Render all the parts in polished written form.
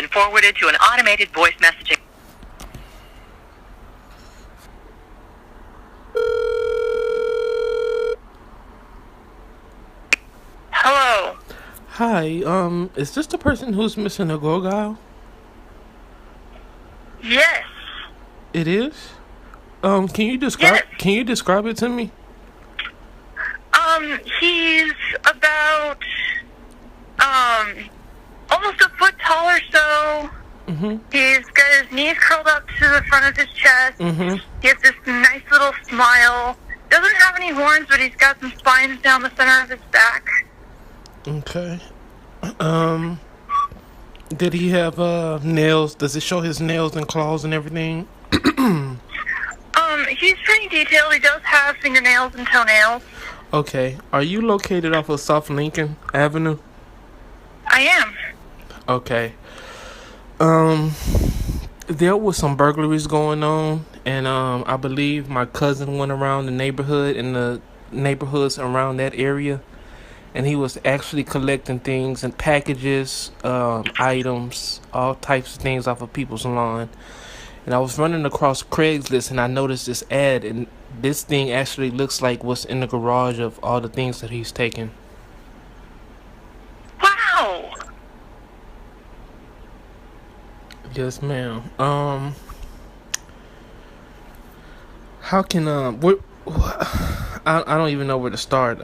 been forwarded to an automated voice messaging. Hello. Hi, is this the person who's missing a Gargoyle? Yes. It is? Can you describe Yes. Can you describe it to me? He's about, almost a foot tall or so. Mm-hmm. He's got his knees curled up to the front of his chest. Mm-hmm. He has this nice little smile. Doesn't have any horns, but he's got some spines down the center of his back. Okay. Did he have nails? Does it show his nails and claws and everything? He's pretty detailed. He does have fingernails and toenails. Okay. Are you located off of South Lincoln Avenue? I am. Okay. There was some burglaries going on, and I believe my cousin went around the neighborhood and the neighborhoods around that area, and he was actually collecting things and packages, items, all types of things off of people's lawn. And I was running across Craigslist, and I noticed this ad, and this thing actually looks like what's in the garage of all the things that he's taken. Wow. Yes, ma'am. How can I don't even know where to start.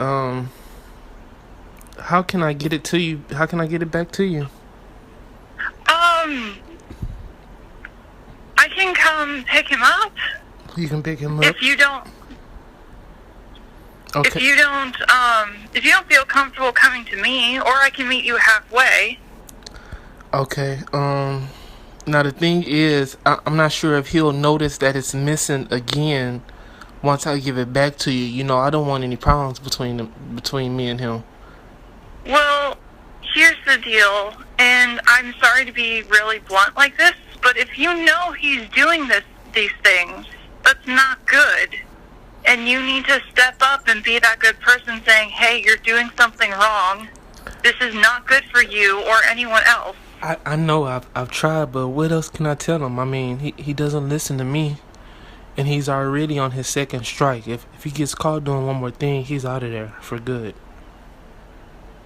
How can I get it to you? How can I get it back to you? I can come pick him up. You can pick him up. If you don't Okay. if you don't feel comfortable coming to me, or I can meet you halfway. Okay. Now the thing is, I'm not sure if he'll notice that it's missing again once I give it back to you. You know, I don't want any problems between me and him. Well, here's the deal, and I'm sorry to be really blunt like this, but if you know he's doing these things, that's not good. And you need to step up and be that good person saying, hey, you're doing something wrong. This is not good for you or anyone else. I know I've tried, but what else can I tell him? I mean, he doesn't listen to me, and he's already on his second strike. If he gets caught doing one more thing, he's out of there for good.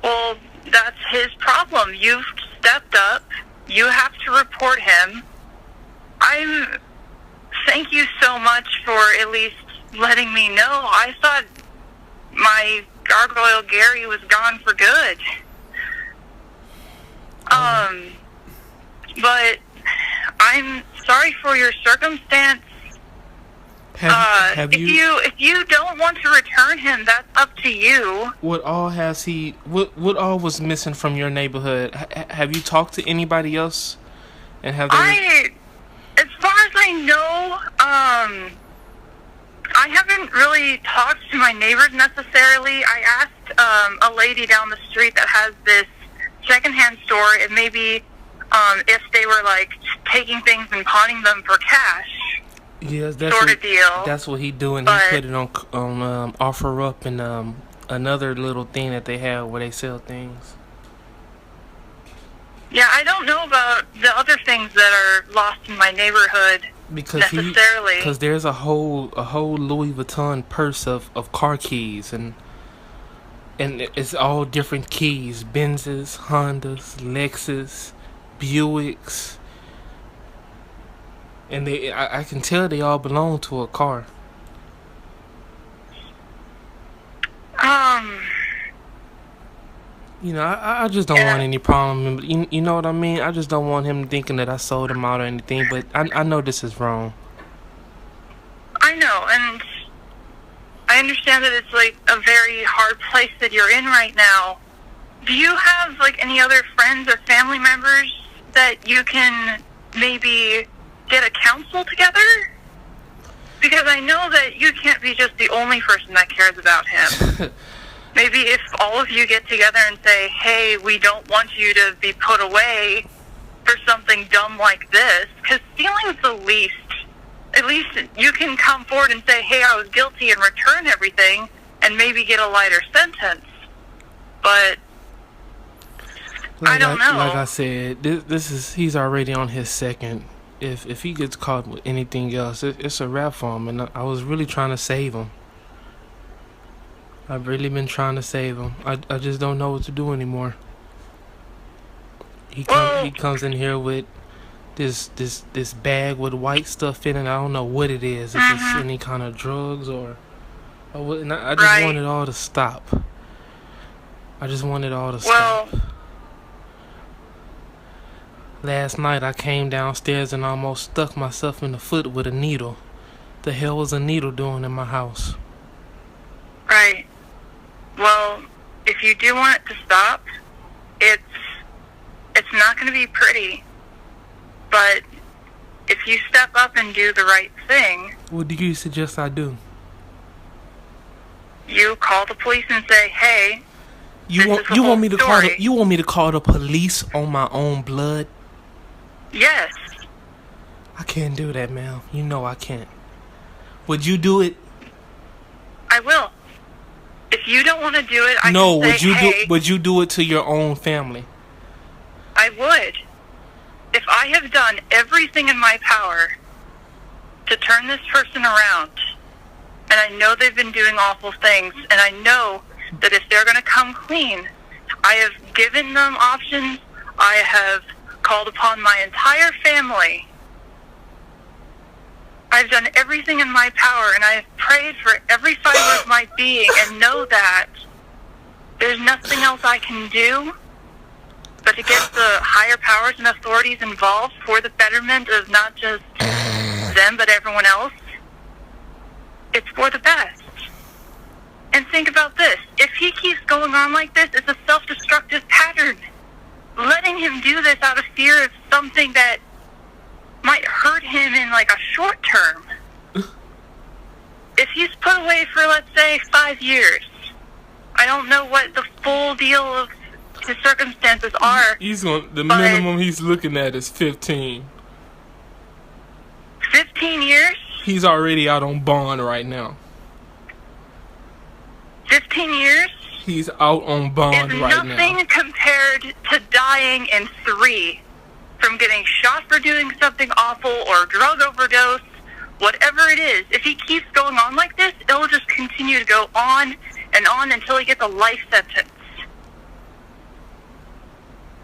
Well, that's his problem. You've stepped up. You have to report him. Thank you so much for at least letting me know. I thought my Gargoyle Gary was gone for good. But I'm sorry for your circumstance. Have you? If you don't want to return him, that's up to you. What all was missing from your neighborhood? Have you talked to anybody else? And have they? As far as I know, I haven't really talked to my neighbors necessarily. I asked a lady down the street that has this secondhand store, and maybe if they were like taking things and pawning them for cash. Yes, that's sort of deal. That's what he doing. But he put it on OfferUp and another little thing that they have where they sell things. Yeah, I don't know about the other things that are lost in my neighborhood necessarily. Because there's a whole Louis Vuitton purse of car keys, and it's all different keys: Benzes, Hondas, Lexus, Buicks, and I can tell they all belong to a car. You know, I just don't want any problem. You know what I mean? I just don't want him thinking that I sold him out or anything. But I know this is wrong. I know, and I understand that it's like a very hard place that you're in right now. Do you have like any other friends or family members that you can maybe get a counsel together? Because I know that you can't be just the only person that cares about him. Maybe if all of you get together and say, hey, we don't want you to be put away for something dumb like this, because stealing's the least. At least you can come forward and say, hey, I was guilty, and return everything, and maybe get a lighter sentence. But I don't know. Like I said, he's already on his second. If he gets caught with anything else, it's a wrap for him. And I was really trying to save him. I've really been trying to save him. I just don't know what to do anymore. He comes in here with this bag with white stuff in it. I don't know what it is. If it's any kind of drugs or what. And I just want it all to stop. I just want it all to stop. Last night I came downstairs and almost stuck myself in the foot with a needle. The hell was a needle doing in my house? Right. Well, if you do want it to stop, it's not going to be pretty. But if you step up and do the right thing... What do you suggest I do? You call the police and say, hey, you want me to call the police on my own blood? Yes. I can't do that, ma'am. You know I can't. Would you do it? I will. If you don't want to do it, I can say, hey... would you do it to your own family? I would. If I have done everything in my power to turn this person around, and I know they've been doing awful things, and I know that if they're going to come clean, I have given them options, I have called upon my entire family. I've done everything in my power, and I have prayed for every fiber of my being, and know that there's nothing else I can do but to get the higher powers and authorities involved for the betterment of not just them, but everyone else. It's for the best. And think about this. If he keeps going on like this, it's a self-destructive pattern. Letting him do this out of fear of something that might hurt him in like a short term. If he's put away for, let's say, 5 years, I don't know what the full deal of his circumstances are. The minimum he's looking at is 15. 15 years? He's already out on bond right now. 15 years? He's out on bond right now. Nothing compared to dying in 3 from getting shot for doing something awful or drug overdose, whatever it is. If he keeps going on like this, it'll just continue to go on and on until he gets a life sentence.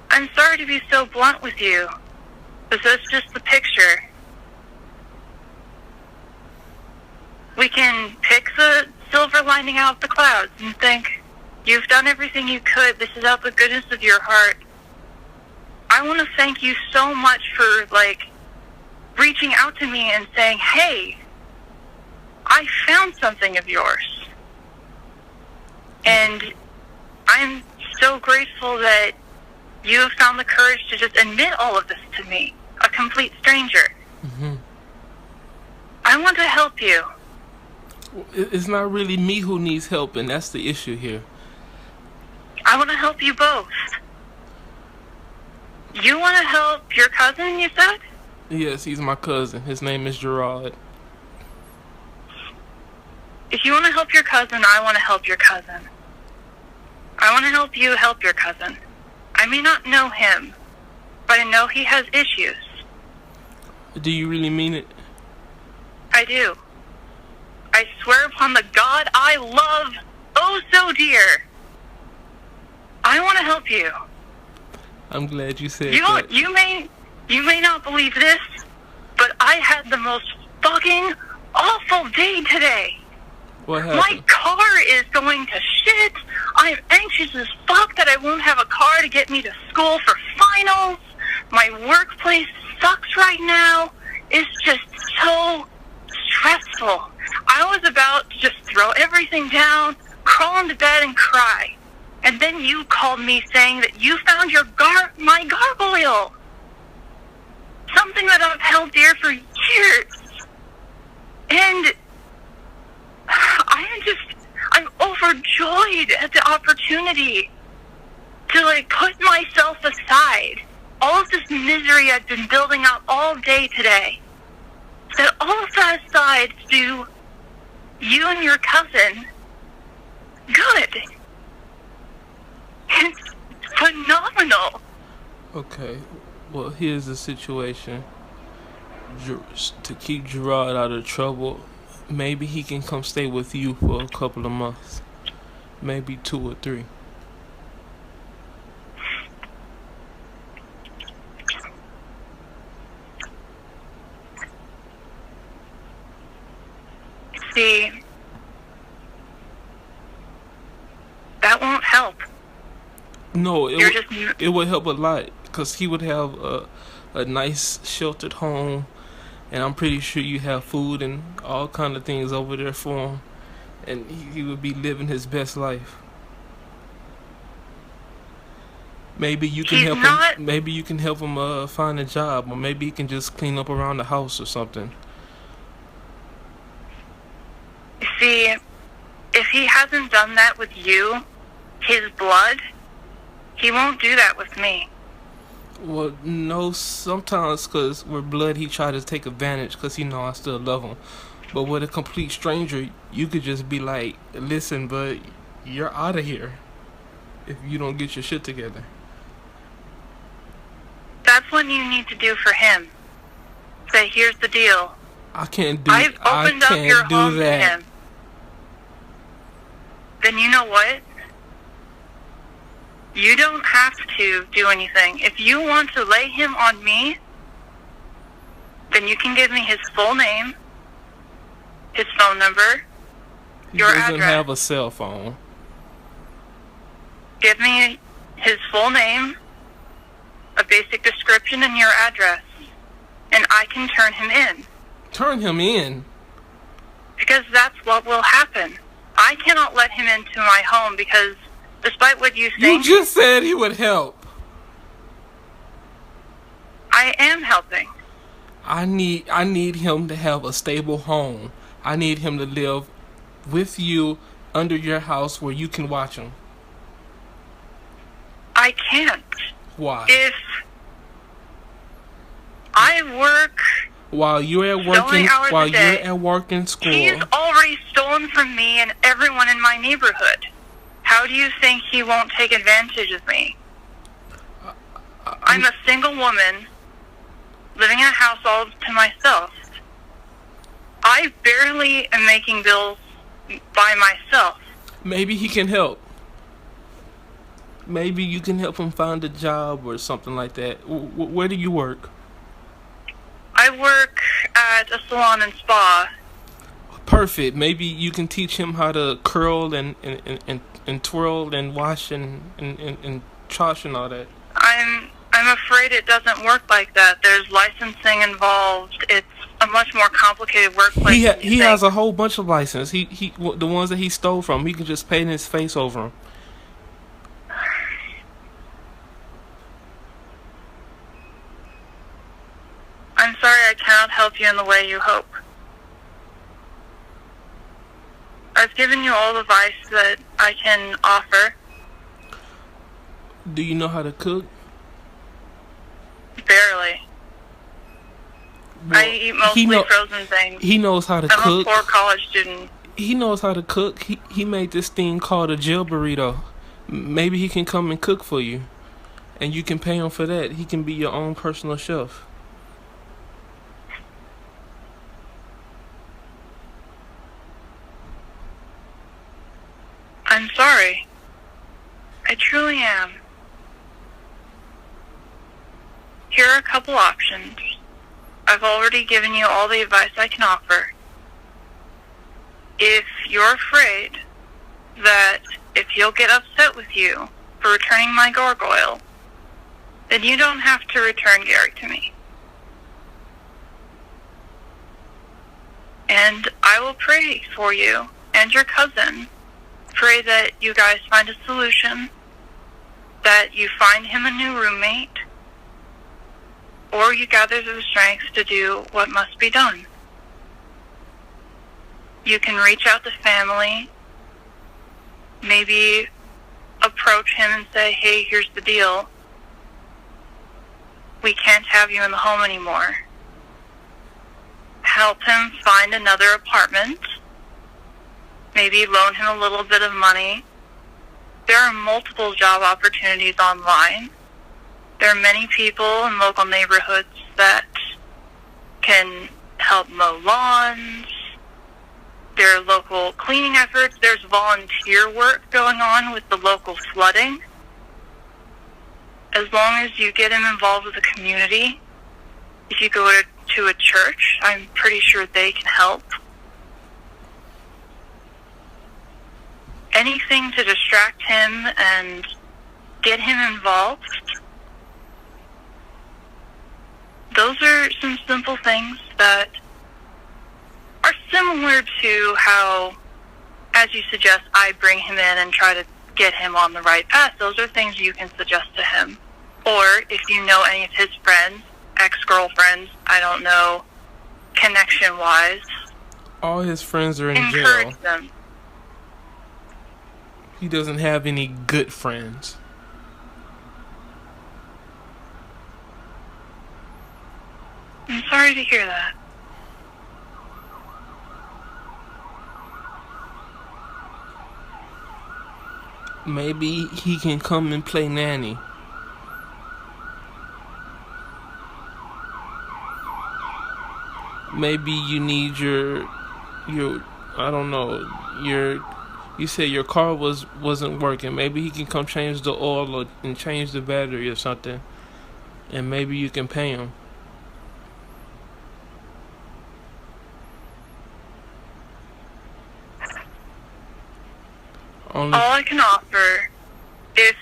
I'm sorry to be so blunt with you, but that's just the picture. We can pick the silver lining out of the clouds and think, you've done everything you could. This is out the goodness of your heart. I want to thank you so much for, reaching out to me and saying, hey, I found something of yours. And I'm so grateful that you have found the courage to just admit all of this to me, a complete stranger. Mm-hmm. I want to help you. It's not really me who needs help, and that's the issue here. I want to help you both. You want to help your cousin, you said? Yes, he's my cousin. His name is Gerard. If you want to help your cousin, I want to help your cousin. I want to help you help your cousin. I may not know him, but I know he has issues. Do you really mean it? I do. I swear upon the God I love oh so dear. I want to help you. I'm glad you said that. You may not believe this, but I had the most fucking awful day today. What happened? My car is going to shit. I'm anxious as fuck that I won't have a car to get me to school for finals. My workplace sucks right now. It's just so stressful. I was about to just throw everything down, crawl into bed and cry. And then you called me saying that you found my gargoyle. Something that I've held dear for years. And I'm overjoyed at the opportunity to put myself aside. All of this misery I've been building up all day today. Set all of that aside to do you and your cousin good. It's phenomenal. Okay. Well, here's the situation. To keep Gerard out of trouble, maybe he can come stay with you for a couple of months, maybe 2 or 3. See, that won't help. No, You're just it would help a lot because he would have a nice sheltered home, and I'm pretty sure you have food and all kind of things over there for him, and he would be living his best life. Maybe you can he's help him. not. Maybe you can help him find a job, or maybe he can just clean up around the house or something. See, if he hasn't done that with you, his blood, he won't do that with me. Well, no, sometimes because we're blood, he try to take advantage because he know I still love him. But with a complete stranger, you could just be like, "Listen, but you're out of here if you don't get your shit together." That's what you need to do for him. Say, here's the deal. I've opened up your home to him. Then you know what? You don't have to do anything. If you want to lay him on me, then you can give me his full name, his phone number, your address. He doesn't have a cell phone. Give me his full name, a basic description, and your address, and I can turn him in. Turn him in? Because that's what will happen. I cannot let him into my home because, despite what you think... You just said he would help. I am helping. I need him to have a stable home. I need him to live with you under your house where you can watch him. I can't. Why? If I work while you're at work in school. He's already stolen from me and everyone in my neighborhood. How do you think he won't take advantage of me? I'm a single woman living in a house all to myself. I barely am making bills by myself. Maybe he can help. Maybe you can help him find a job or something like that. Where do you work? I work at a salon and spa. Perfect. Maybe you can teach him how to curl and twirl and wash and trash and all that. I'm afraid it doesn't work like that. There's licensing involved. It's a much more complicated workplace. He has a whole bunch of license. He the ones that he stole from. He can just paint his face over them. I'm sorry I cannot help you in the way you hope. I've given you all the advice that I can offer. Do you know how to cook? Barely. Well, I eat mostly frozen things. He knows how to cook. I'm a poor college student. He knows how to cook. He made this thing called a jail burrito. Maybe he can come and cook for you. And you can pay him for that. He can be your own personal chef. I'm sorry. I truly am. Here are a couple options. I've already given you all the advice I can offer. If you're afraid that if he'll get upset with you for returning my gargoyle, then you don't have to return Gary to me. And I will pray for you and your cousin. Pray that you guys find a solution, that you find him a new roommate, or you gather the strength to do what must be done. You can reach out to family, maybe approach him and say, hey, here's the deal. We can't have you in the home anymore. Help him find another apartment. Maybe loan him a little bit of money. There are multiple job opportunities online. There are many people in local neighborhoods that can help mow lawns. There are local cleaning efforts. There's volunteer work going on with the local flooding. As long as you get him involved with the community, if you go to a church, I'm pretty sure they can help. Anything to distract him and get him involved. Those are some simple things that are similar to how, as you suggest, I bring him in and try to get him on the right path. Those are things you can suggest to him. Or if you know any of his friends, ex-girlfriends, I don't know, connection-wise, All his friends are in jail. encourage them. He doesn't have any good friends. I'm sorry to hear that. Maybe he can come and play nanny. Maybe you need your I don't know, you said your car wasn't working. Maybe he can come change the oil and change the battery or something. And maybe you can pay him. All I can offer, if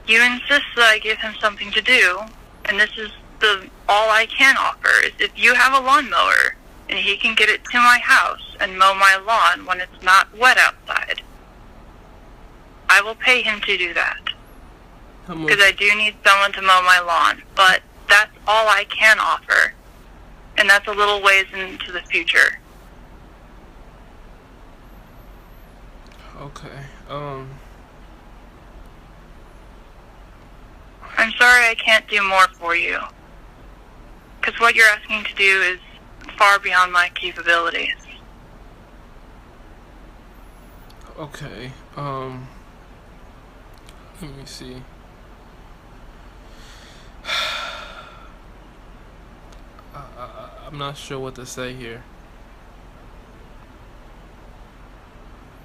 you insist that I give him something to do, and this is all I can offer, is if you have a lawnmower and he can get it to my house and mow my lawn when it's not wet outside, I will pay him to do that. Because I do need someone to mow my lawn, but that's all I can offer, and that's a little ways into the future. Okay. I'm sorry I can't do more for you. Because what you're asking to do is far beyond my capabilities. Okay. Let me see. I'm not sure what to say here.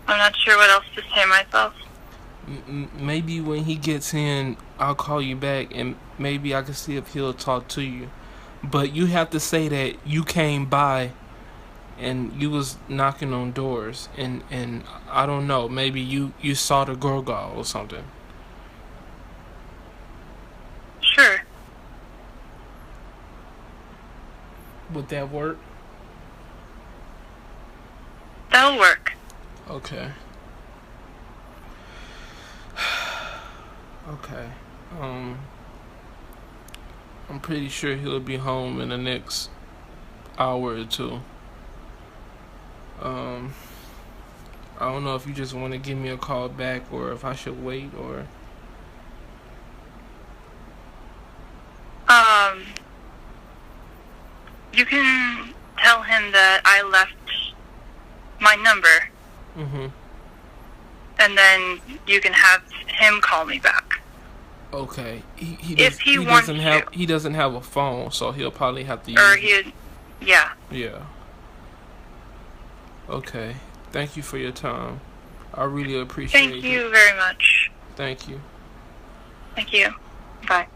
I'm not sure what else to say myself. Maybe when he gets in, I'll call you back and maybe I can see if he'll talk to you. But you have to say that you came by and you was knocking on doors and I don't know, maybe you saw the Gargoyle or something. Sure. Would that work? That'll work. Okay. Okay. I'm pretty sure he'll be home in the next hour or two. I don't know if you just want to give me a call back or if I should wait or... You can tell him that I left my number. Mm-hmm. And then you can have him call me back. Okay. He doesn't have a phone, so he'll probably have to use yeah. Yeah. Okay. Thank you for your time. I really appreciate it. Thank you very much. Thank you. Thank you. Bye.